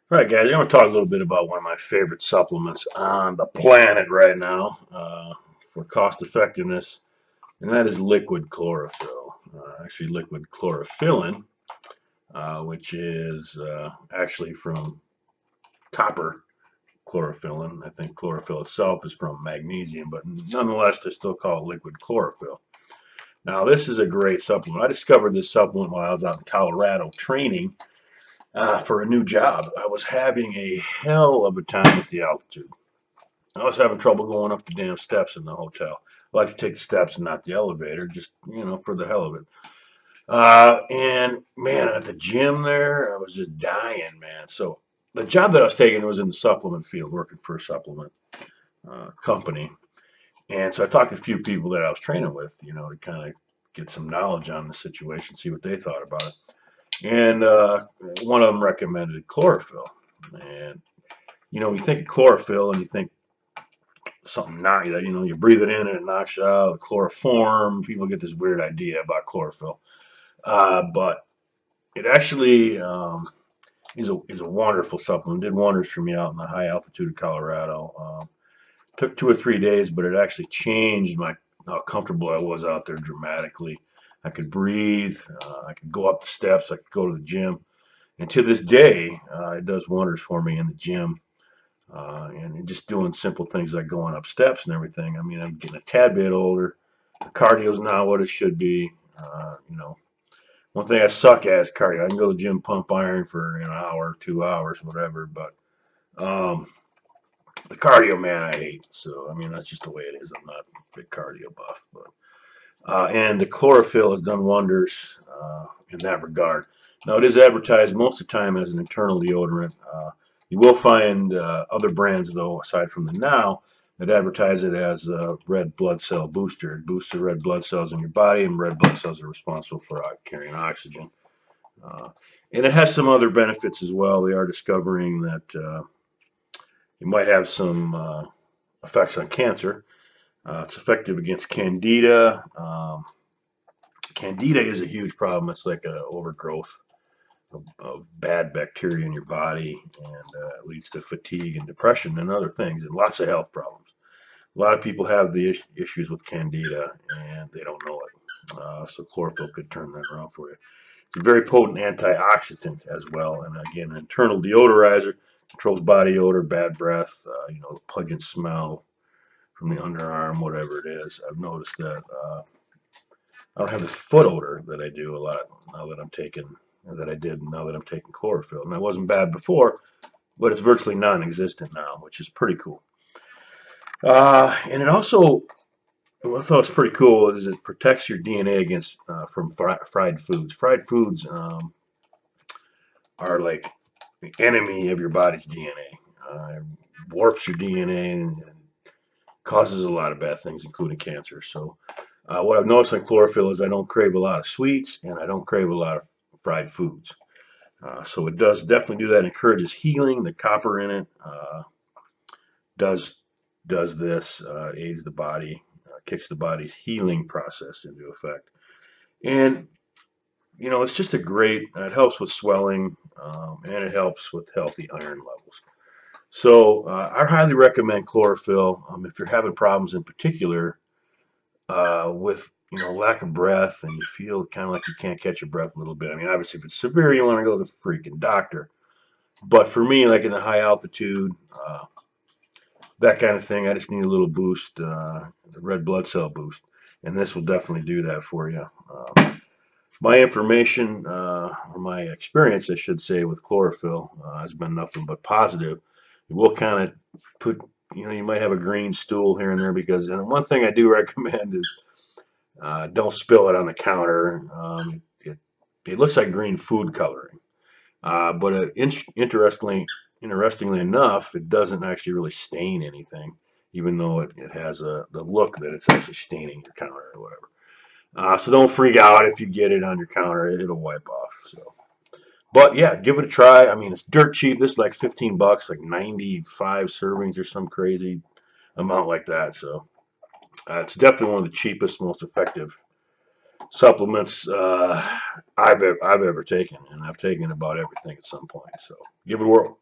All right, guys, I'm going to talk a little bit about one of my favorite supplements on the planet right now for cost effectiveness, and that is liquid chlorophyll. Actually, liquid chlorophyllin, which is actually from copper chlorophyllin. I think chlorophyll itself is from magnesium, but nonetheless, they still call it liquid chlorophyll. Now, this is a great supplement. I discovered this supplement while I was out in Colorado training for a new job. I was having a hell of a time with the altitude. I was having trouble going up the damn steps in the hotel. I like to take the steps and not the elevator, just for the hell of it. And man, at the gym there, I was just dying, man. So the job that I was taking was in the supplement field, working for a supplement company. And so I talked to a few people that I was training with, to kind of get some knowledge on the situation, see what they thought about it. And one of them recommended chlorophyll. And you think of chlorophyll and you think something not that you breathe it in and it knocks you out. Chloroform. People get this weird idea about chlorophyll, but it actually is a wonderful supplement. Did wonders for me out in the high altitude of Colorado. Took 2 or 3 days, but it actually changed my how comfortable I was out there dramatically. I could breathe. I could go up the steps. I could go to the gym, and to this day, it does wonders for me in the gym. And just doing simple things like going up steps and everything. I mean, I'm getting a tad bit older. The cardio's not what it should be. One thing I suck at is cardio. I can go to the gym, pump iron for an hour, 2 hours, whatever. But um, the cardio, man, I hate. So I mean, that's just the way it is. I'm not a big cardio buff, but and the chlorophyll has done wonders in that regard. Now, it is advertised most of the time as an internal deodorant. You will find other brands, though, aside from the Now, that advertise it as a red blood cell booster. It boosts the red blood cells in your body, and red blood cells are responsible for carrying oxygen. Uh, and it has some other benefits as well. They are discovering that it might have some effects on cancer. It's effective against candida. Candida is a huge problem. It's like an overgrowth of bad bacteria in your body, and it leads to fatigue and depression and other things, and lots of health problems. A lot of people have the issues with candida, and they don't know it. So chlorophyll could turn that around for you. It's a very potent antioxidant as well, and again, an internal deodorizer, controls body odor, bad breath, pungent smell from the underarm, whatever it is. I've noticed that I don't have this foot odor that I do a lot now that I'm taking that I did now that I'm taking chlorophyll. And that wasn't bad before, but it's virtually non-existent now, which is pretty cool. And it also, what I thought was pretty cool is it protects your DNA against from fried foods. Fried foods are like the enemy of your body's DNA. Warps your DNA and causes a lot of bad things, including cancer. So what I've noticed on chlorophyll is I don't crave a lot of sweets and I don't crave a lot of fried foods. So it does definitely do that. It encourages healing. The copper in it does this, aids the body, kicks the body's healing process into effect. And it's just a great. It helps with swelling, and it helps with healthy iron levels. So I highly recommend chlorophyll if you're having problems in particular with lack of breath and you feel kind of like you can't catch your breath a little bit. I mean, obviously, if it's severe, you want to go to the freaking doctor. But for me, like in the high altitude, that kind of thing, I just need a little boost, the red blood cell boost, and this will definitely do that for you. My information, or my experience, I should say, with chlorophyll has been nothing but positive. It will kind of put, you might have a green stool here and there because, and one thing I do recommend is don't spill it on the counter. It looks like green food coloring, but interestingly enough, it doesn't actually really stain anything, even though it has the look that it's actually staining your counter or whatever. So don't freak out if you get it on your counter; it'll wipe off. So, but yeah, give it a try. I mean, it's dirt cheap. This is like 15 bucks, like 95 servings or some crazy amount like that. So it's definitely one of the cheapest, most effective supplements I've ever taken, and I've taken about everything at some point. So give it a whirl.